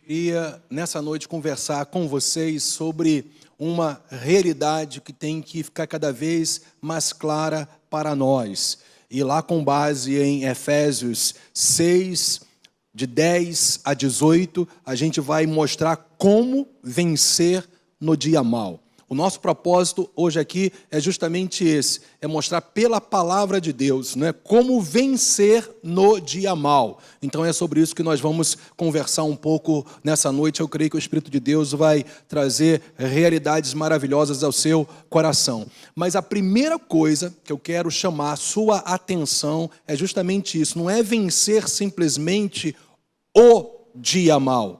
Queria, nessa noite, conversar com vocês sobre uma realidade que tem que ficar cada vez mais clara para nós. E lá com base em Efésios 6, de 10 a 18, a gente vai mostrar como vencer no dia mau. O nosso propósito hoje aqui é justamente esse, é mostrar pela palavra de Deus, né, como vencer no dia mau. Então é sobre isso que nós vamos conversar um pouco nessa noite. Eu creio que o Espírito de Deus vai trazer realidades maravilhosas ao seu coração. Mas a primeira coisa que eu quero chamar a sua atenção é justamente isso, não é vencer simplesmente o dia mau.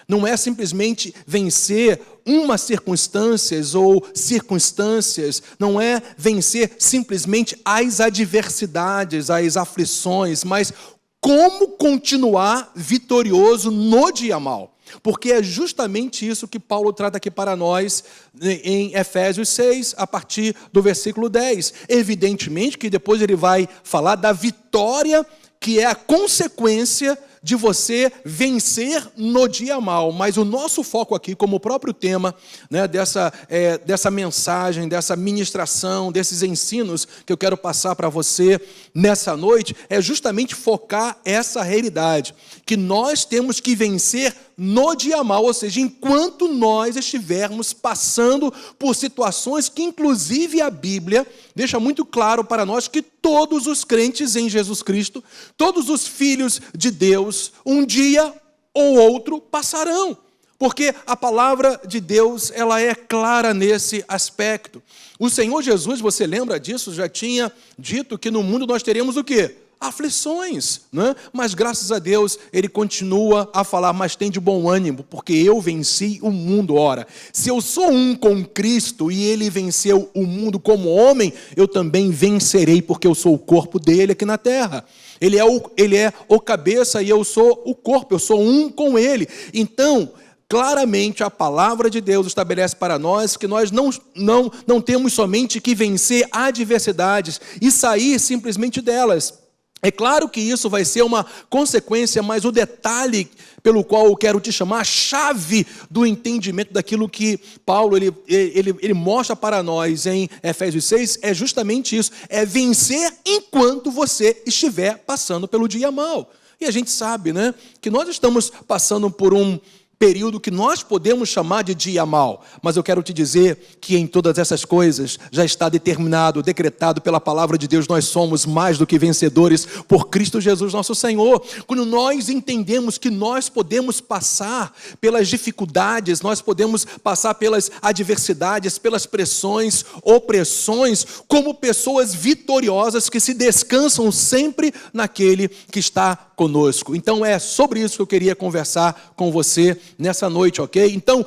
Não é simplesmente vencer umas circunstâncias ou circunstâncias, não é vencer simplesmente as adversidades, as aflições, mas como continuar vitorioso no dia mau. Porque é justamente isso que Paulo trata aqui para nós em Efésios 6, a partir do versículo 10. Evidentemente que depois ele vai falar da vitória que é a consequência de você vencer no dia mau. Mas o nosso foco aqui, como o próprio tema, né, dessa mensagem, dessa ministração, desses ensinos que eu quero passar para você nessa noite, é justamente focar essa realidade, que nós temos que vencer no dia mau, ou seja, enquanto nós estivermos passando por situações que inclusive a Bíblia deixa muito claro para nós que todos os crentes em Jesus Cristo, todos os filhos de Deus, um dia ou outro passarão. Porque a palavra de Deus, ela é clara nesse aspecto. O Senhor Jesus, você lembra disso, já tinha dito que no mundo nós teremos o quê? Aflições, né? Mas graças a Deus ele continua a falar, mas tem de bom ânimo, porque eu venci o mundo. Ora, se eu sou um com Cristo e ele venceu o mundo como homem, eu também vencerei, porque eu sou o corpo dele aqui na terra. Ele é o cabeça e eu sou o corpo, eu sou um com ele. Então, claramente a palavra de Deus estabelece para nós que nós não temos somente que vencer adversidades e sair simplesmente delas. É claro que isso vai ser uma consequência, mas o detalhe pelo qual eu quero te chamar, a chave do entendimento daquilo que Paulo ele mostra para nós em Efésios 6, é justamente isso, é vencer enquanto você estiver passando pelo dia mau. E a gente sabe, né, que nós estamos passando por um período que nós podemos chamar de dia mau, mas eu quero te dizer que em todas essas coisas já está determinado, decretado pela palavra de Deus, nós somos mais do que vencedores por Cristo Jesus nosso Senhor. Quando nós entendemos que nós podemos passar pelas dificuldades, nós podemos passar pelas adversidades, pelas pressões, opressões, como pessoas vitoriosas que se descansam sempre naquele que está conosco. Então é sobre isso que eu queria conversar com você nessa noite, ok? Então,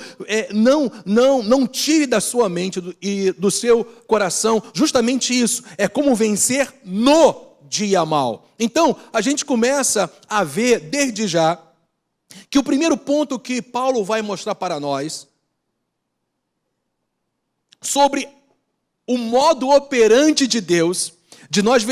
não tire da sua mente e do seu coração justamente isso, é como vencer no dia mau. Então, a gente começa a ver desde já que o primeiro ponto que Paulo vai mostrar para nós sobre o modo operante de Deus, de nós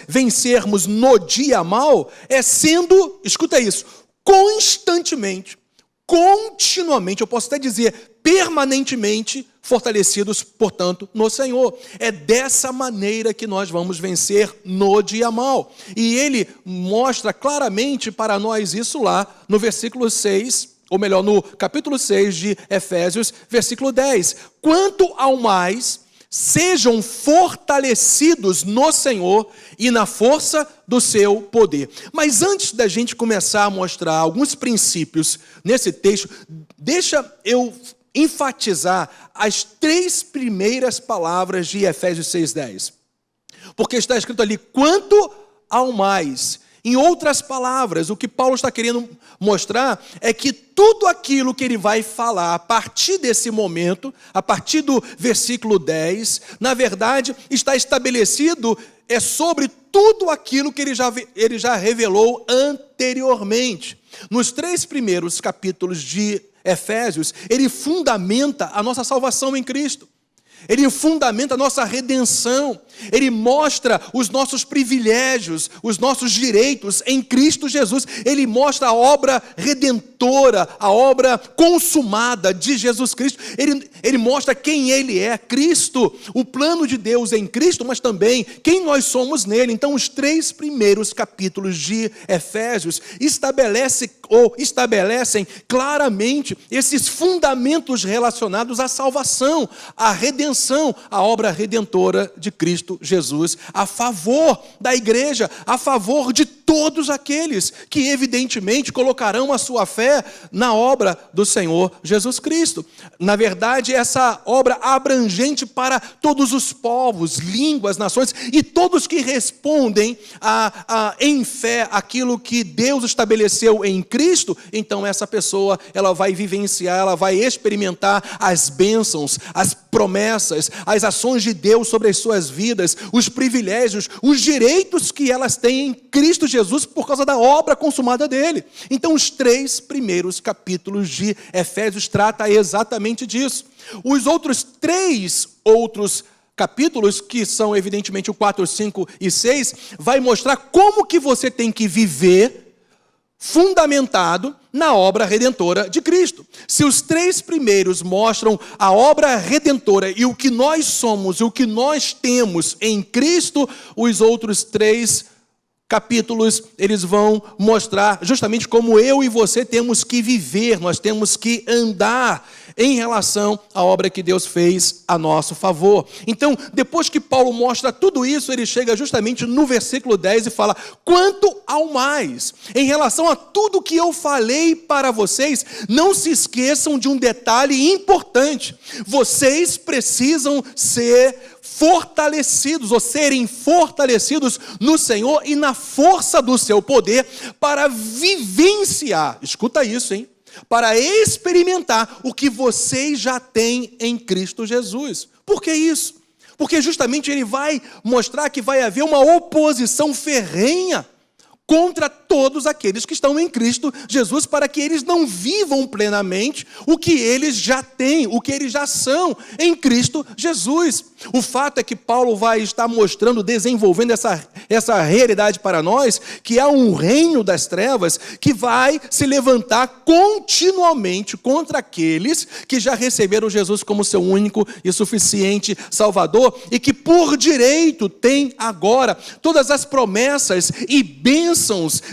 vencermos no dia mau, é sendo, escuta isso, constantemente, continuamente, eu posso até dizer permanentemente fortalecidos, portanto, no Senhor. É dessa maneira que nós vamos vencer no dia mau. E ele mostra claramente para nós isso lá no versículo 6, ou melhor, no capítulo 6 de Efésios, versículo 10. Quanto ao mais, sejam fortalecidos no Senhor e na força do seu poder. Mas antes da gente começar a mostrar alguns princípios nesse texto, deixa eu enfatizar as 3 primeiras palavras de Efésios 6:10. Porque está escrito ali, quanto ao mais. Em outras palavras, o que Paulo está querendo mostrar é que tudo aquilo que ele vai falar a partir desse momento, a partir do versículo 10, na verdade, está estabelecido sobre tudo aquilo que ele já revelou anteriormente. Nos 3 primeiros capítulos de Efésios, ele fundamenta a nossa salvação em Cristo. Ele fundamenta a nossa redenção. Ele mostra os nossos privilégios, os nossos direitos em Cristo Jesus. Ele mostra a obra redentora, a obra consumada de Jesus Cristo. Ele mostra quem Ele é, Cristo, o plano de Deus em Cristo, mas também quem nós somos nele. Então, os 3 primeiros capítulos de Efésios estabelecem claramente esses fundamentos relacionados à salvação, à redenção, à obra redentora de Cristo Jesus, a favor da igreja, a favor de todos aqueles que evidentemente colocarão a sua fé na obra do Senhor Jesus Cristo. Na verdade, essa obra abrangente para todos os povos, línguas, nações e todos que respondem em fé aquilo que Deus estabeleceu em Cristo. Então essa pessoa, ela vai vivenciar, ela vai experimentar as bênçãos, as promessas, as ações de Deus sobre as suas vidas, os privilégios, os direitos que elas têm em Cristo Jesus por causa da obra consumada dele. Então os 3 primeiros capítulos de Efésios tratam exatamente disso. Os outros 3 capítulos, que são evidentemente o 4, 5 e 6, vai mostrar como que você tem que viver fundamentado na obra redentora de Cristo. Se os 3 primeiros mostram a obra redentora e o que nós somos, o que nós temos em Cristo, os outros 3 capítulos, eles vão mostrar justamente como eu e você temos que viver, nós temos que andar em relação à obra que Deus fez a nosso favor. Então, depois que Paulo mostra tudo isso, ele chega justamente no versículo 10 e fala: quanto ao mais, em relação a tudo que eu falei para vocês, não se esqueçam de um detalhe importante: vocês precisam ser fortalecidos, ou serem fortalecidos no Senhor e na força do seu poder para vivenciar, escuta isso, hein? Para experimentar o que vocês já têm em Cristo Jesus. Por que isso? Porque justamente ele vai mostrar que vai haver uma oposição ferrenha contra todos aqueles que estão em Cristo Jesus, para que eles não vivam plenamente o que eles já têm, o que eles já são em Cristo Jesus. O fato é que Paulo vai estar mostrando, desenvolvendo essa realidade para nós, que há um reino das trevas que vai se levantar continuamente contra aqueles que já receberam Jesus como seu único e suficiente Salvador, e que por direito têm agora todas as promessas e bênçãos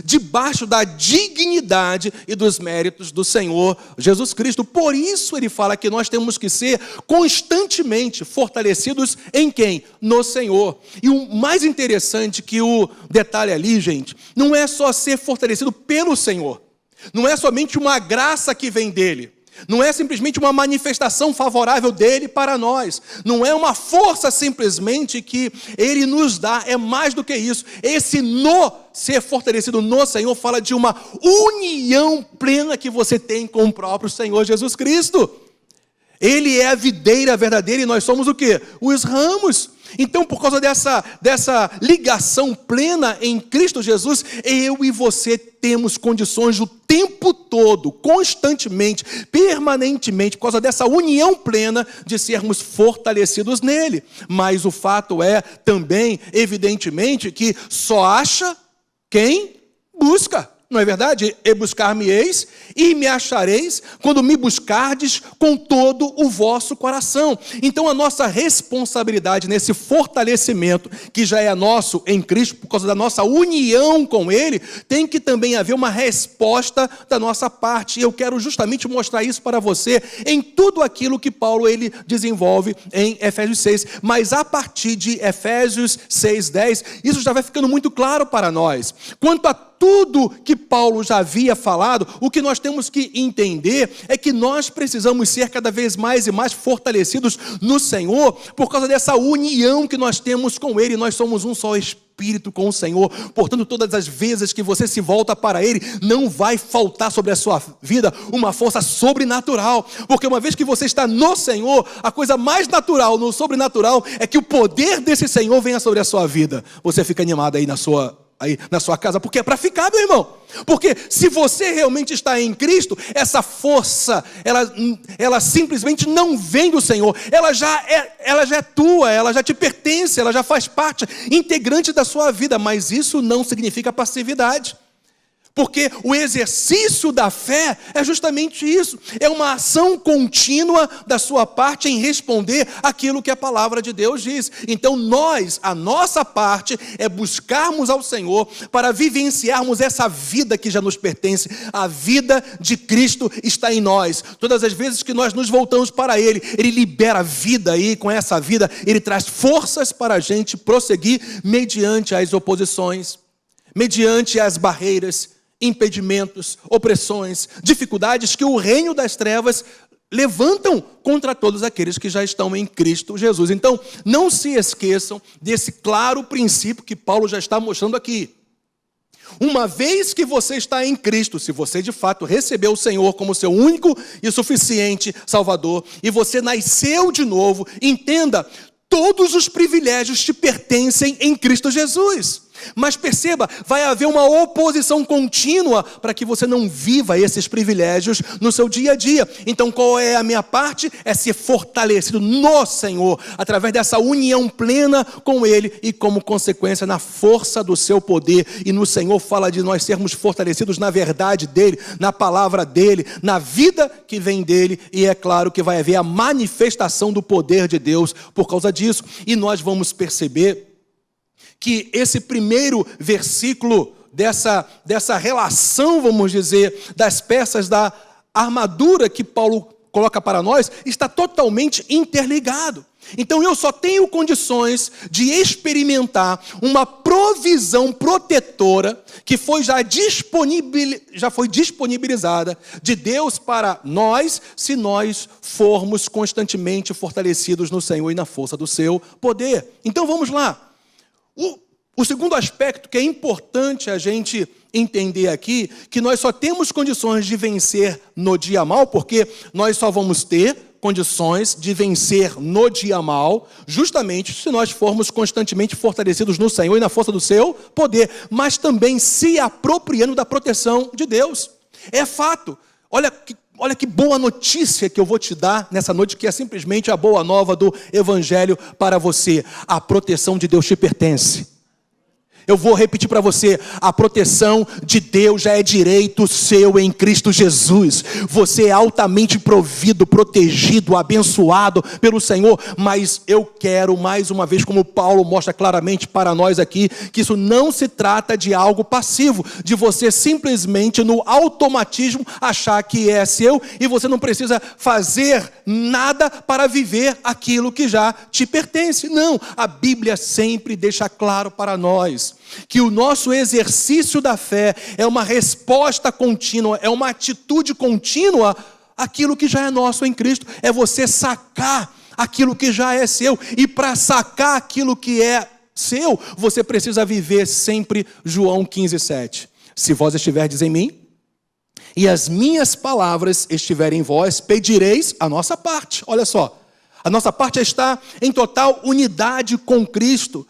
debaixo da dignidade e dos méritos do Senhor Jesus Cristo. Por isso ele fala que nós temos que ser constantemente fortalecidos em quem? No Senhor. E o mais interessante que o detalhe ali, gente, não é só ser fortalecido pelo Senhor, não é somente uma graça que vem dele, não é simplesmente uma manifestação favorável dele para nós, não é uma força simplesmente que ele nos dá, é mais do que isso. Esse ser fortalecido no Senhor fala de uma união plena que você tem com o próprio Senhor Jesus Cristo. Ele é a videira verdadeira e nós somos o quê? Os ramos. Então, por causa dessa ligação plena em Cristo Jesus, eu e você temos condições o tempo todo, constantemente, permanentemente, por causa dessa união plena, de sermos fortalecidos nele. Mas o fato é também, evidentemente, que só acha quem busca. Não é verdade? E buscar-me-eis e me achareis quando me buscardes com todo o vosso coração. Então a nossa responsabilidade nesse fortalecimento que já é nosso em Cristo, por causa da nossa união com Ele, tem que também haver uma resposta da nossa parte. E eu quero justamente mostrar isso para você em tudo aquilo que Paulo ele desenvolve em Efésios 6. Mas a partir de Efésios 6:10, isso já vai ficando muito claro para nós. Quanto a tudo que Paulo já havia falado, o que nós temos que entender é que nós precisamos ser cada vez mais e mais fortalecidos no Senhor, por causa dessa união que nós temos com Ele. Nós somos um só Espírito com o Senhor. Portanto, todas as vezes que você se volta para Ele, não vai faltar sobre a sua vida uma força sobrenatural, porque uma vez que você está no Senhor, a coisa mais natural no sobrenatural é que o poder desse Senhor venha sobre a sua vida. Você fica animado aí na sua aí na sua casa, porque é para ficar, meu irmão. Porque se você realmente está em Cristo, essa força, ela simplesmente não vem do Senhor. Ela já é tua, ela já te pertence, ela já faz parte integrante da sua vida. Mas isso não significa passividade. Porque o exercício da fé é justamente isso. É uma ação contínua da sua parte em responder aquilo que a palavra de Deus diz. Então a nossa parte é buscarmos ao Senhor para vivenciarmos essa vida que já nos pertence. A vida de Cristo está em nós. Todas as vezes que nós nos voltamos para Ele, Ele libera vida e com essa vida Ele traz forças para a gente prosseguir mediante as oposições, mediante as barreiras, impedimentos, opressões, dificuldades que o reino das trevas levantam contra todos aqueles que já estão em Cristo Jesus. Então, não se esqueçam desse claro princípio que Paulo já está mostrando aqui. Uma vez que você está em Cristo, se você de fato recebeu o Senhor como seu único e suficiente Salvador, e você nasceu de novo, entenda, todos os privilégios te pertencem em Cristo Jesus. Mas perceba, vai haver uma oposição contínua para que você não viva esses privilégios no seu dia a dia. Então qual é a minha parte? É ser fortalecido no Senhor, através dessa união plena com Ele e como consequência na força do seu poder. E no Senhor fala de nós sermos fortalecidos na verdade dEle, na palavra dEle, na vida que vem dEle. E é claro que vai haver a manifestação do poder de Deus por causa disso. E nós vamos perceber que esse primeiro versículo dessa relação, vamos dizer, das peças da armadura que Paulo coloca para nós, está totalmente interligado. Então eu só tenho condições de experimentar uma provisão protetora que já foi disponibilizada de Deus para nós, se nós formos constantemente fortalecidos no Senhor e na força do seu poder. Então vamos lá. O segundo aspecto que é importante a gente entender aqui, que nós só temos condições de vencer no dia mal, porque nós só vamos ter condições de vencer no dia mal, justamente se nós formos constantemente fortalecidos no Senhor e na força do seu poder, mas também se apropriando da proteção de Deus. É fato. Olha que boa notícia que eu vou te dar nessa noite, que é simplesmente a boa nova do Evangelho para você. A proteção de Deus te pertence. Eu vou repetir para você, a proteção de Deus já é direito seu em Cristo Jesus. Você é altamente provido, protegido, abençoado pelo Senhor. Mas eu quero, mais uma vez, como Paulo mostra claramente para nós aqui, que isso não se trata de algo passivo, de você simplesmente no automatismo achar que é seu e você não precisa fazer nada para viver aquilo que já te pertence. Não, a Bíblia sempre deixa claro para nós que o nosso exercício da fé é uma resposta contínua, é uma atitude contínua àquilo que já é nosso em Cristo. É você sacar aquilo que já é seu. E para sacar aquilo que é seu, você precisa viver sempre João 15:7. Se vós estiverdes em mim, e as minhas palavras estiverem em vós, pedireis a nossa parte. Olha só, a nossa parte é estar em total unidade com Cristo,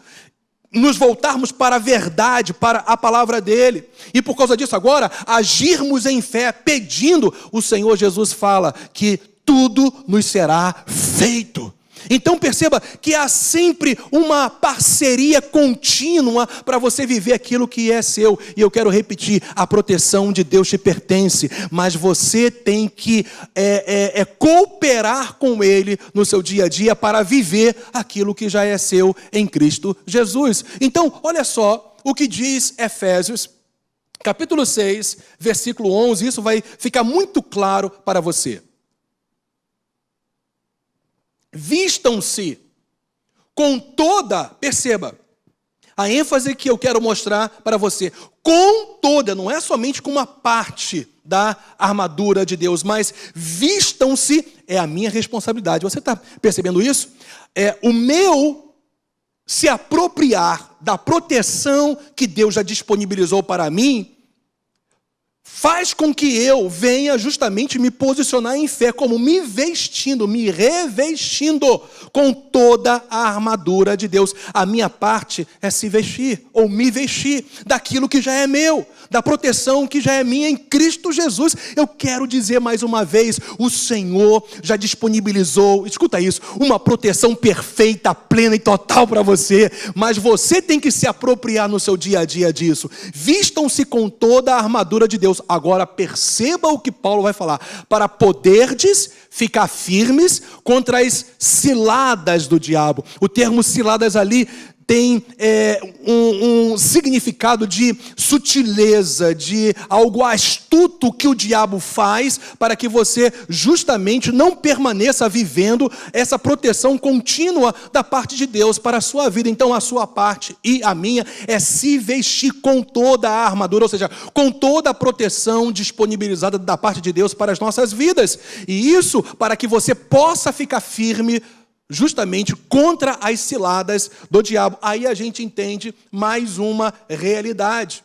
nos voltarmos para a verdade, para a palavra dele. E por causa disso agora, agirmos em fé, pedindo. O Senhor Jesus fala que tudo nos será feito. Então perceba que há sempre uma parceria contínua para você viver aquilo que é seu. E eu quero repetir, a proteção de Deus te pertence, mas você tem que cooperar com Ele no seu dia a dia para viver aquilo que já é seu em Cristo Jesus. Então, olha só o que diz Efésios, capítulo 6, versículo 11, isso vai ficar muito claro para você. Vistam-se com toda, perceba, a ênfase que eu quero mostrar para você, com toda, não é somente com uma parte da armadura de Deus, mas vistam-se, é a minha responsabilidade. Você está percebendo isso? É o meu se apropriar da proteção que Deus já disponibilizou para mim, faz com que eu venha justamente me posicionar em fé, como me vestindo, me revestindo com toda a armadura de Deus. A minha parte é se vestir, ou me vestir, daquilo que já é meu, da proteção que já é minha em Cristo Jesus. Eu quero dizer mais uma vez, o Senhor já disponibilizou, escuta isso, uma proteção perfeita, plena e total para você, mas você tem que se apropriar no seu dia a dia disso. Vistam-se com toda a armadura de Deus. Agora perceba o que Paulo vai falar, para poderdes ficar firmes contra as ciladas do diabo. O termo ciladas ali tem um significado de sutileza, de algo astuto que o diabo faz para que você justamente não permaneça vivendo essa proteção contínua da parte de Deus para a sua vida. Então a sua parte e a minha é se vestir com toda a armadura, ou seja, com toda a proteção disponibilizada da parte de Deus para as nossas vidas. E isso para que você possa ficar firme justamente contra as ciladas do diabo. Aí a gente entende mais uma realidade,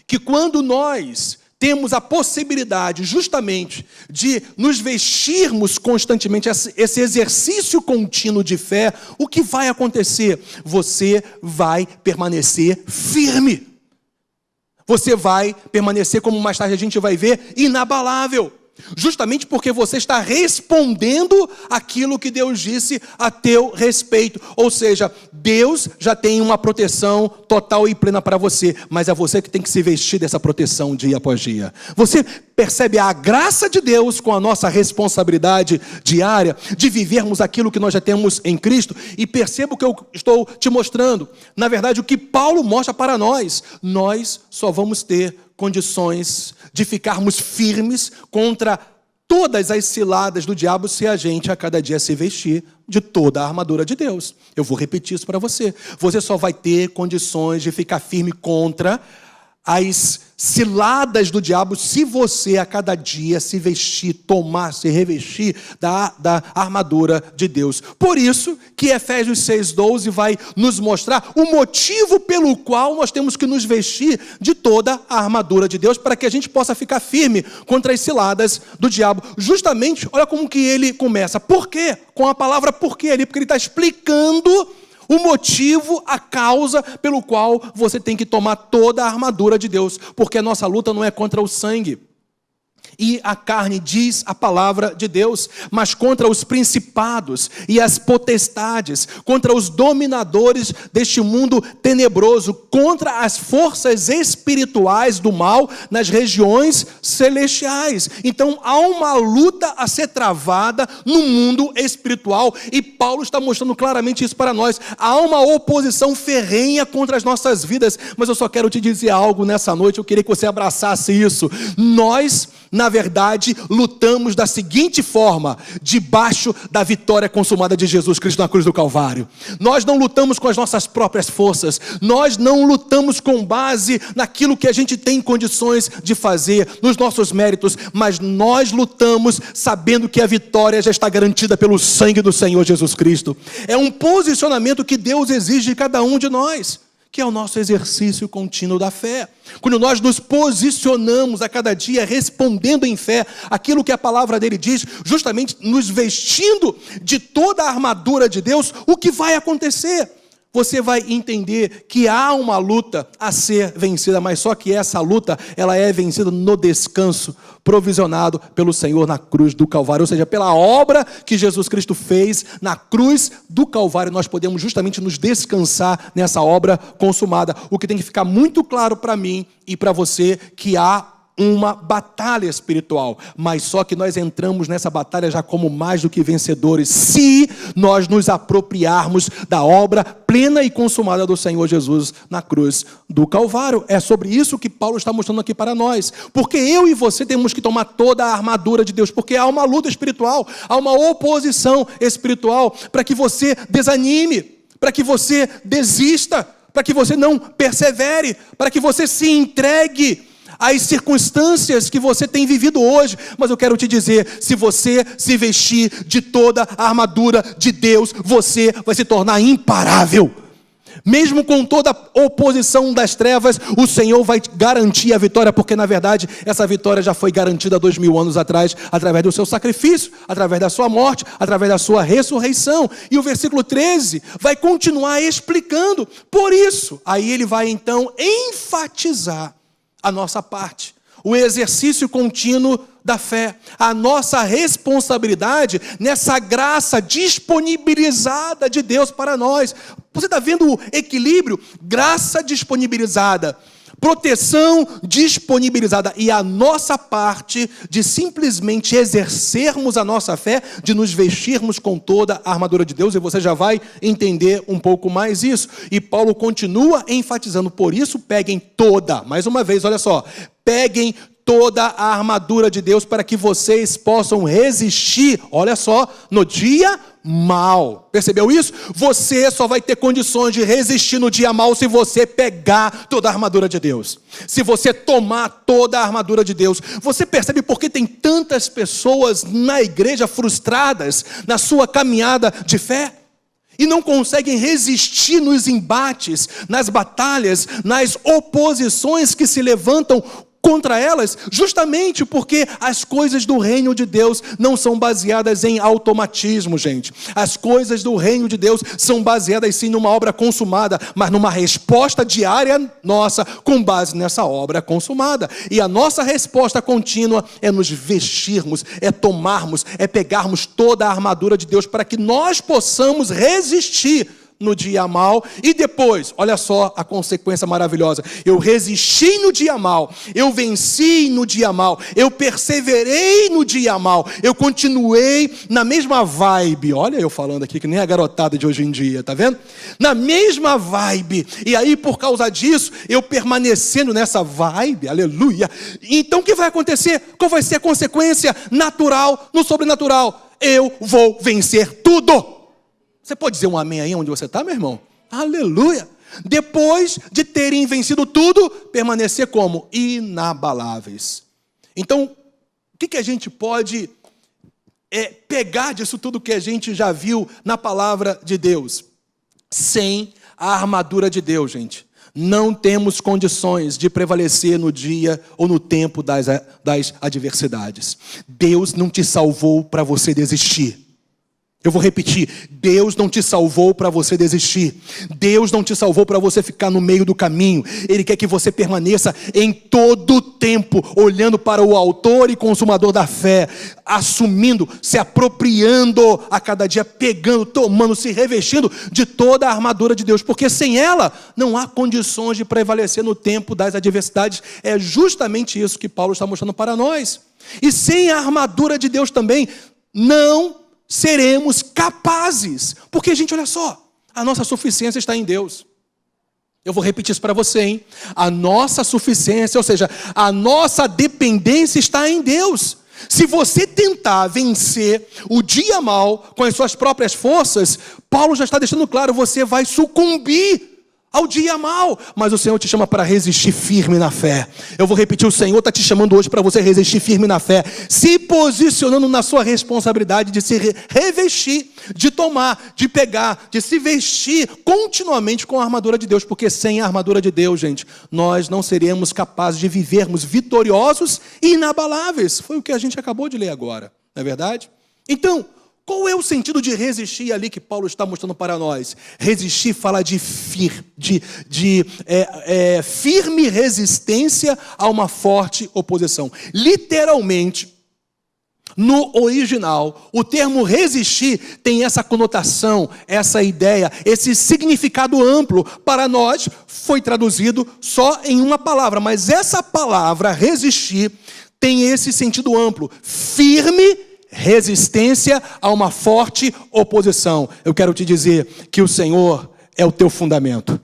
que quando nós temos a possibilidade justamente de nos vestirmos constantemente, esse exercício contínuo de fé, o que vai acontecer? Você vai permanecer firme. Você vai permanecer, como mais tarde a gente vai ver, inabalável. Justamente porque você está respondendo aquilo que Deus disse a teu respeito. Ou seja, Deus já tem uma proteção total e plena para você, mas é você que tem que se vestir dessa proteção dia após dia. Você percebe a graça de Deus com a nossa responsabilidade diária de vivermos aquilo que nós já temos em Cristo. E perceba o que eu estou te mostrando. Na verdade, o que Paulo mostra para nós só vamos ter condições de ficarmos firmes contra todas as ciladas do diabo se a gente a cada dia se vestir de toda a armadura de Deus. Eu vou repetir isso para você. Você só vai ter condições de ficar firme contra as ciladas do diabo se você a cada dia se vestir, se revestir da armadura de Deus. Por isso que Efésios 6:12 vai nos mostrar o motivo pelo qual nós temos que nos vestir de toda a armadura de Deus, para que a gente possa ficar firme contra as ciladas do diabo. Justamente, olha como que ele começa. Por quê? Com a palavra por quê ali, porque ele está explicando o motivo, a causa pelo qual você tem que tomar toda a armadura de Deus. Porque a nossa luta não é contra o sangue e a carne, diz a palavra de Deus, mas contra os principados e as potestades, contra os dominadores deste mundo tenebroso, contra as forças espirituais do mal nas regiões celestiais. Então há uma luta a ser travada no mundo espiritual, e Paulo está mostrando claramente isso para nós. Há uma oposição ferrenha contra as nossas vidas, mas eu só quero te dizer algo nessa noite. Eu queria que você abraçasse isso. Nós, na verdade, lutamos da seguinte forma: debaixo da vitória consumada de Jesus Cristo na cruz do Calvário. Nós não lutamos com as nossas próprias forças, nós não lutamos com base naquilo que a gente tem condições de fazer, nos nossos méritos, mas nós lutamos sabendo que a vitória já está garantida pelo sangue do Senhor Jesus Cristo. É um posicionamento que Deus exige de cada um de nós, que é o nosso exercício contínuo da fé. Quando nós nos posicionamos a cada dia respondendo em fé aquilo que a palavra dele diz, justamente nos vestindo de toda a armadura de Deus, o que vai acontecer? Você vai entender que há uma luta a ser vencida, mas só que essa luta, ela é vencida no descanso provisionado pelo Senhor na cruz do Calvário. Ou seja, pela obra que Jesus Cristo fez na cruz do Calvário, nós podemos justamente nos descansar nessa obra consumada. O que tem que ficar muito claro para mim e para você, que há uma batalha espiritual, mas só que nós entramos nessa batalha já como mais do que vencedores, se nós nos apropriarmos da obra plena e consumada do Senhor Jesus na cruz do Calvário. É sobre isso que Paulo está mostrando aqui para nós, porque eu e você temos que tomar toda a armadura de Deus, porque há uma luta espiritual, há uma oposição espiritual, para que você desanime, para que você desista, para que você não persevere, para que você se entregue as circunstâncias que você tem vivido hoje. Mas eu quero te dizer, se você se vestir de toda a armadura de Deus, você vai se tornar imparável. Mesmo com toda a oposição das trevas, o Senhor vai garantir a vitória, porque na verdade essa vitória já foi garantida 2000 anos atrás, através do seu sacrifício, através da sua morte, através da sua ressurreição. E o versículo 13 vai continuar explicando. Por isso, aí ele vai então enfatizar a nossa parte, o exercício contínuo da fé, a nossa responsabilidade nessa graça disponibilizada de Deus para nós. Você está vendo o equilíbrio? Graça disponibilizada, proteção disponibilizada, e a nossa parte de simplesmente exercermos a nossa fé, de nos vestirmos com toda a armadura de Deus, e você já vai entender um pouco mais isso. E Paulo continua enfatizando, por isso peguem toda, mais uma vez, olha só, peguem toda a armadura de Deus para que vocês possam resistir, olha só, no dia mal. Percebeu isso? Você só vai ter condições de resistir no dia mal se você pegar toda a armadura de Deus. Se você tomar toda a armadura de Deus. Você percebe por que tem tantas pessoas na igreja frustradas na sua caminhada de fé? E não conseguem resistir nos embates, nas batalhas, nas oposições que se levantam contra elas, justamente porque as coisas do reino de Deus não são baseadas em automatismo, gente. As coisas do reino de Deus são baseadas sim numa obra consumada, mas numa resposta diária nossa, com base nessa obra consumada. E a nossa resposta contínua é nos vestirmos, é tomarmos, é pegarmos toda a armadura de Deus para que nós possamos resistir no dia mal. E depois, olha só a consequência maravilhosa, eu resisti no dia mal, eu venci no dia mal, eu perseverei no dia mal, eu continuei na mesma vibe. Olha eu falando aqui que nem a garotada de hoje em dia, tá vendo? Na mesma vibe. E aí por causa disso, eu permanecendo nessa vibe, aleluia. Então o que vai acontecer? Qual vai ser a consequência natural no sobrenatural? Eu vou vencer tudo. Você pode dizer um amém aí onde você está, meu irmão? Aleluia! Depois de terem vencido tudo, permanecer como? Inabaláveis. Então, o que a gente pode pegar disso tudo que a gente já viu na palavra de Deus? Sem a armadura de Deus, gente, não temos condições de prevalecer no dia ou no tempo das adversidades. Deus não te salvou para você desistir. Eu vou repetir, Deus não te salvou para você desistir. Deus não te salvou para você ficar no meio do caminho. Ele quer que você permaneça em todo o tempo, olhando para o autor e consumador da fé, assumindo, se apropriando a cada dia, pegando, tomando, se revestindo de toda a armadura de Deus, porque sem ela não há condições de prevalecer no tempo das adversidades. É justamente isso que Paulo está mostrando para nós. E sem a armadura de Deus também, não seremos capazes, porque, gente, olha só, a nossa suficiência está em Deus. Eu vou repetir isso para você, hein? A nossa suficiência, ou seja, a nossa dependência está em Deus. Se você tentar vencer o dia mal com as suas próprias forças, Paulo já está deixando claro, você vai sucumbir ao dia mal, mas o Senhor te chama para resistir firme na fé. Eu vou repetir, o Senhor está te chamando hoje para você resistir firme na fé, se posicionando na sua responsabilidade de se revestir, de tomar, de pegar, de se vestir continuamente com a armadura de Deus, porque sem a armadura de Deus, gente, nós não seremos capazes de vivermos vitoriosos e inabaláveis. Foi o que a gente acabou de ler agora, não é verdade? Então, qual é o sentido de resistir ali que Paulo está mostrando para nós? Resistir fala de firme resistência a uma forte oposição. Literalmente, no original, o termo resistir tem essa conotação, essa ideia, esse significado amplo. Para nós, foi traduzido só em uma palavra, mas essa palavra, resistir, tem esse sentido amplo. Firme resistência a uma forte oposição. Eu quero te dizer que o Senhor é o teu fundamento.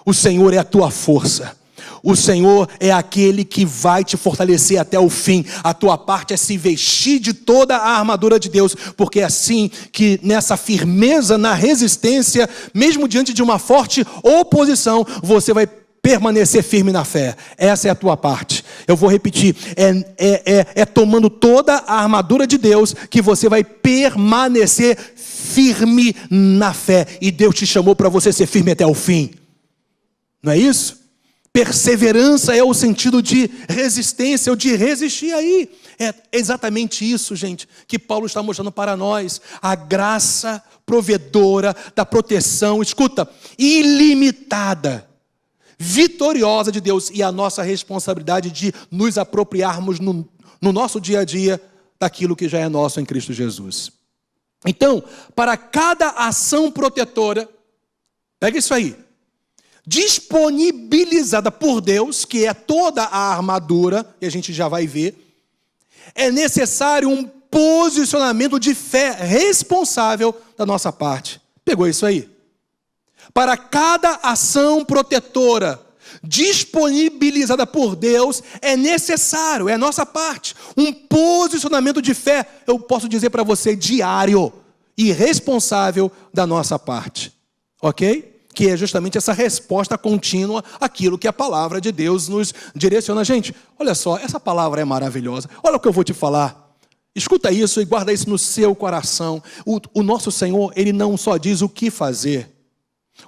O Senhor é a tua força. O Senhor é aquele que vai te fortalecer até o fim. A tua parte é se vestir de toda a armadura de Deus, porque é assim que nessa firmeza, na resistência, mesmo diante de uma forte oposição, você vai permanecer firme na fé. Essa é a tua parte. Eu vou repetir, é tomando toda a armadura de Deus que você vai permanecer firme na fé. E Deus te chamou para você ser firme até o fim. Não é isso? Perseverança é o sentido de resistência, ou de resistir aí. É exatamente isso, gente, que Paulo está mostrando para nós. A graça provedora da proteção, escuta, ilimitada, vitoriosa de Deus, e a nossa responsabilidade de nos apropriarmos no nosso dia a dia daquilo que já é nosso em Cristo Jesus. Então, para cada ação protetora, pega isso aí, disponibilizada por Deus, que é toda a armadura, e a gente já vai ver, é necessário um posicionamento de fé responsável da nossa parte. Pegou isso aí? Para cada ação protetora disponibilizada por Deus, é necessário, é a nossa parte, um posicionamento de fé, eu posso dizer para você, diário e responsável da nossa parte. Ok? Que é justamente essa resposta contínua àquilo que a palavra de Deus nos direciona. Gente, olha só, essa palavra é maravilhosa. Olha o que eu vou te falar. Escuta isso e guarda isso no seu coração. O nosso Senhor, Ele não só diz o que fazer.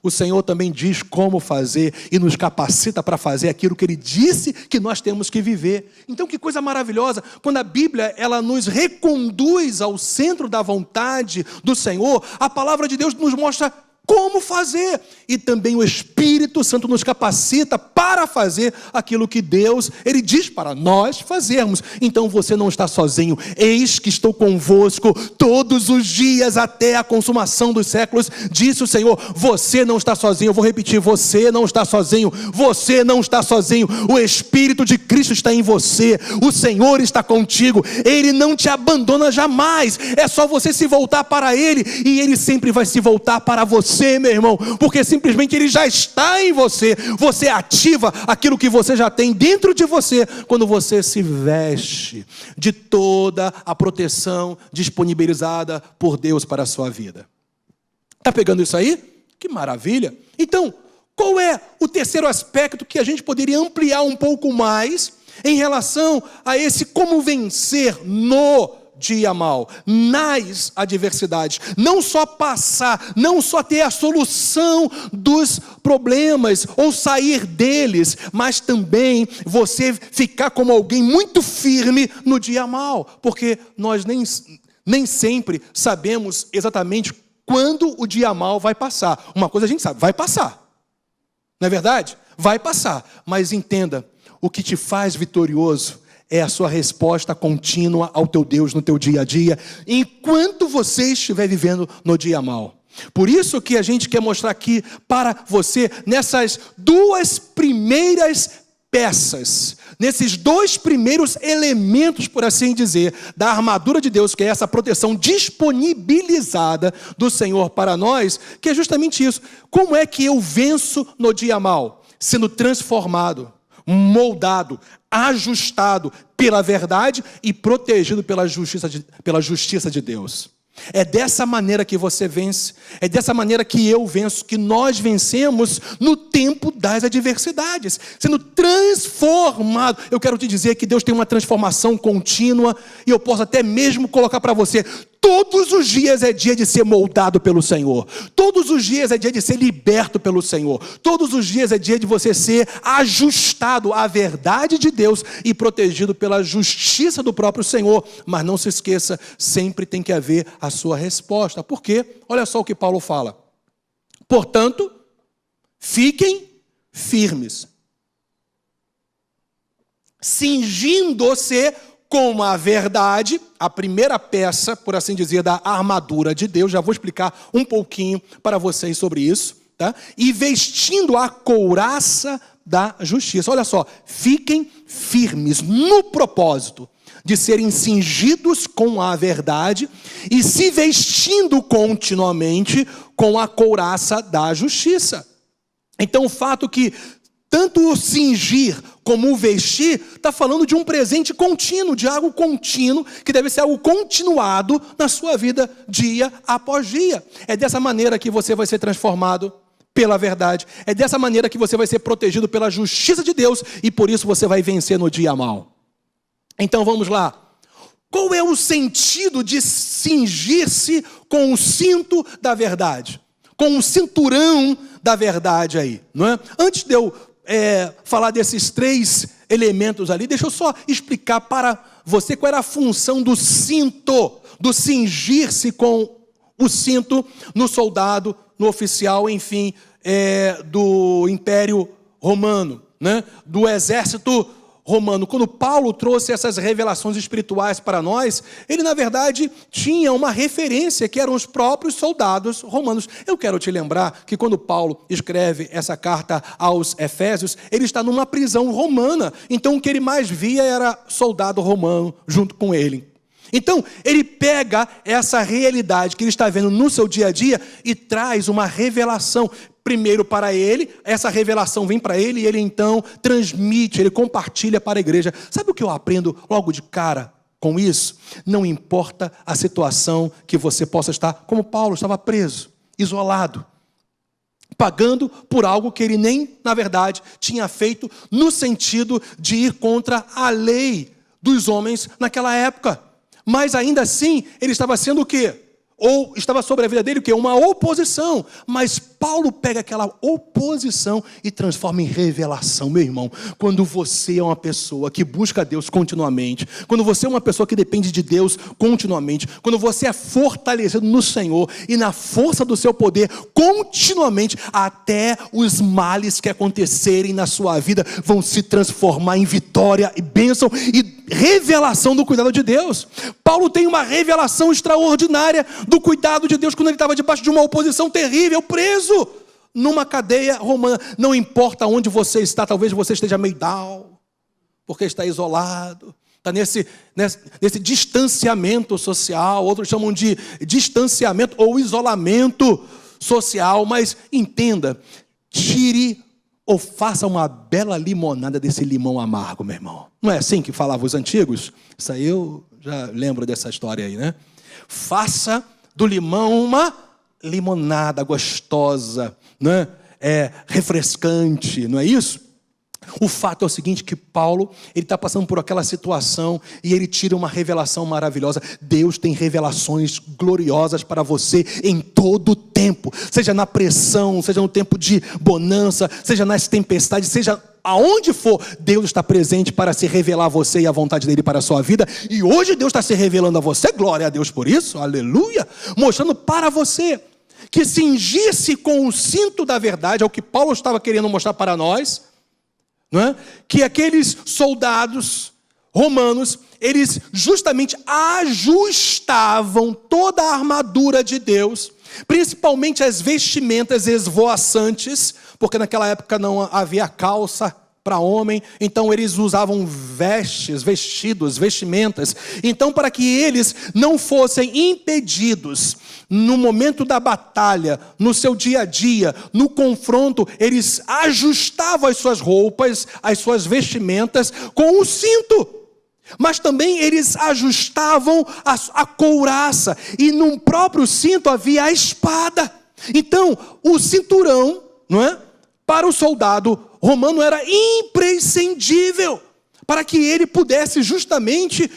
O Senhor também diz como fazer e nos capacita para fazer aquilo que Ele disse que nós temos que viver. Então, que coisa maravilhosa, quando a Bíblia ela nos reconduz ao centro da vontade do Senhor, a palavra de Deus nos mostra como fazer, e também o Espírito Santo nos capacita para fazer aquilo que Deus, Ele diz para nós fazermos. Então você não está sozinho, eis que estou convosco todos os dias até a consumação dos séculos, disse o Senhor. Você não está sozinho, eu vou repetir, você não está sozinho, você não está sozinho, o Espírito de Cristo está em você, o Senhor está contigo, Ele não te abandona jamais, é só você se voltar para Ele, e Ele sempre vai se voltar para você, meu irmão, porque simplesmente Ele já está em você. Você ativa aquilo que você já tem dentro de você quando você se veste de toda a proteção disponibilizada por Deus para a sua vida. Está pegando isso aí? Que maravilha! Então, qual é o terceiro aspecto que a gente poderia ampliar um pouco mais em relação a esse como vencer no dia mal, nas adversidades, não só passar, não só ter a solução dos problemas ou sair deles, mas também você ficar como alguém muito firme no dia mal, porque nós nem sempre sabemos exatamente quando o dia mal vai passar. Uma coisa a gente sabe, vai passar, não é verdade? Vai passar, mas entenda, o que te faz vitorioso é a sua resposta contínua ao teu Deus no teu dia a dia, enquanto você estiver vivendo no dia mal. Por isso que a gente quer mostrar aqui para você, nessas duas primeiras peças, nesses dois primeiros elementos, por assim dizer, da armadura de Deus, que é essa proteção disponibilizada do Senhor para nós, que é justamente isso. Como é que eu venço no dia mal? Sendo transformado, moldado, ajustado pela verdade e protegido pela justiça de Deus. É dessa maneira que você vence, é dessa maneira que eu venço, que nós vencemos no tempo das adversidades, sendo transformado. Eu quero te dizer que Deus tem uma transformação contínua, e eu posso até mesmo colocar para você, todos os dias é dia de ser moldado pelo Senhor, todos os dias é dia de ser liberto pelo Senhor, todos os dias é dia de você ser ajustado à verdade de Deus e protegido pela justiça do próprio Senhor. Mas não se esqueça, sempre tem que haver a sua resposta. Por quê? Olha só o que Paulo fala. Portanto, fiquem firmes, cingindo-se com a verdade, a primeira peça, por assim dizer, da armadura de Deus. Já vou explicar um pouquinho para vocês sobre isso, tá? E vestindo a couraça da justiça. Olha só, fiquem firmes no propósito de serem cingidos com a verdade e se vestindo continuamente com a couraça da justiça. Então, o fato que tanto o cingir como o vestir está falando de um presente contínuo, de algo contínuo, que deve ser algo continuado na sua vida dia após dia. É dessa maneira que você vai ser transformado pela verdade. É dessa maneira que você vai ser protegido pela justiça de Deus e por isso você vai vencer no dia mal. Então vamos lá. Qual é o sentido de cingir-se com o cinto da verdade? Com o cinturão da verdade aí, não é? Antes de eu falar desses 3 elementos ali, deixa eu só explicar para você qual era a função do cinto, do cingir-se com o cinto no soldado, no oficial, enfim, do Império Romano, né? Do exército romano. Quando Paulo trouxe essas revelações espirituais para nós, ele na verdade tinha uma referência que eram os próprios soldados romanos. Eu quero te lembrar que quando Paulo escreve essa carta aos Efésios, ele está numa prisão romana. Então o que ele mais via era soldado romano junto com ele. Então, ele pega essa realidade que ele está vendo no seu dia a dia e traz uma revelação. Primeiro para ele, essa revelação vem para ele e ele então transmite, ele compartilha para a igreja. Sabe o que eu aprendo logo de cara com isso? Não importa a situação que você possa estar, como Paulo estava preso, isolado, pagando por algo que ele nem, na verdade, tinha feito no sentido de ir contra a lei dos homens naquela época. Mas ainda assim, ele estava sendo o quê? Ou estava sobre a vida dele o quê? Uma oposição. Mas Paulo pega aquela oposição e transforma em revelação. Meu irmão, quando você é uma pessoa que busca Deus continuamente, quando você é uma pessoa que depende de Deus continuamente, quando você é fortalecido no Senhor e na força do seu poder continuamente, até os males que acontecerem na sua vida vão se transformar em vitória e bênção e revelação do cuidado de Deus. Paulo tem uma revelação extraordinária do cuidado de Deus quando ele estava debaixo de uma oposição terrível, preso numa cadeia romana. Não importa onde você está, talvez você esteja meio down, porque está isolado, está nesse distanciamento social, outros chamam de distanciamento ou isolamento social, mas entenda, tire ou faça uma bela limonada desse limão amargo, meu irmão. Não é assim que falavam os antigos? Isso aí eu já lembro dessa história aí, né? Faça do limão uma limonada gostosa, né? Refrescante, não é isso? O fato é o seguinte, que Paulo, ele está passando por aquela situação e ele tira uma revelação maravilhosa. Deus tem revelações gloriosas para você em todo o tempo, seja na pressão, seja no tempo de bonança, seja nas tempestades, seja aonde for, Deus está presente para se revelar a você e a vontade dele para a sua vida. E hoje Deus está se revelando a você, glória a Deus por isso, aleluia, mostrando para você que cingir-se com o cinto da verdade, é o que Paulo estava querendo mostrar para nós, não é? Que aqueles soldados romanos, eles justamente ajustavam toda a armadura de Deus, principalmente as vestimentas esvoaçantes, porque naquela época não havia calça para homem, então eles usavam vestimentas. Então, para que eles não fossem impedidos no momento da batalha, no seu dia a dia, no confronto, eles ajustavam as suas roupas, as suas vestimentas com o cinto. Mas também eles ajustavam a couraça, e no próprio cinto havia a espada. Então, o cinturão, não é? Para o soldado romano era imprescindível, para que ele pudesse justamente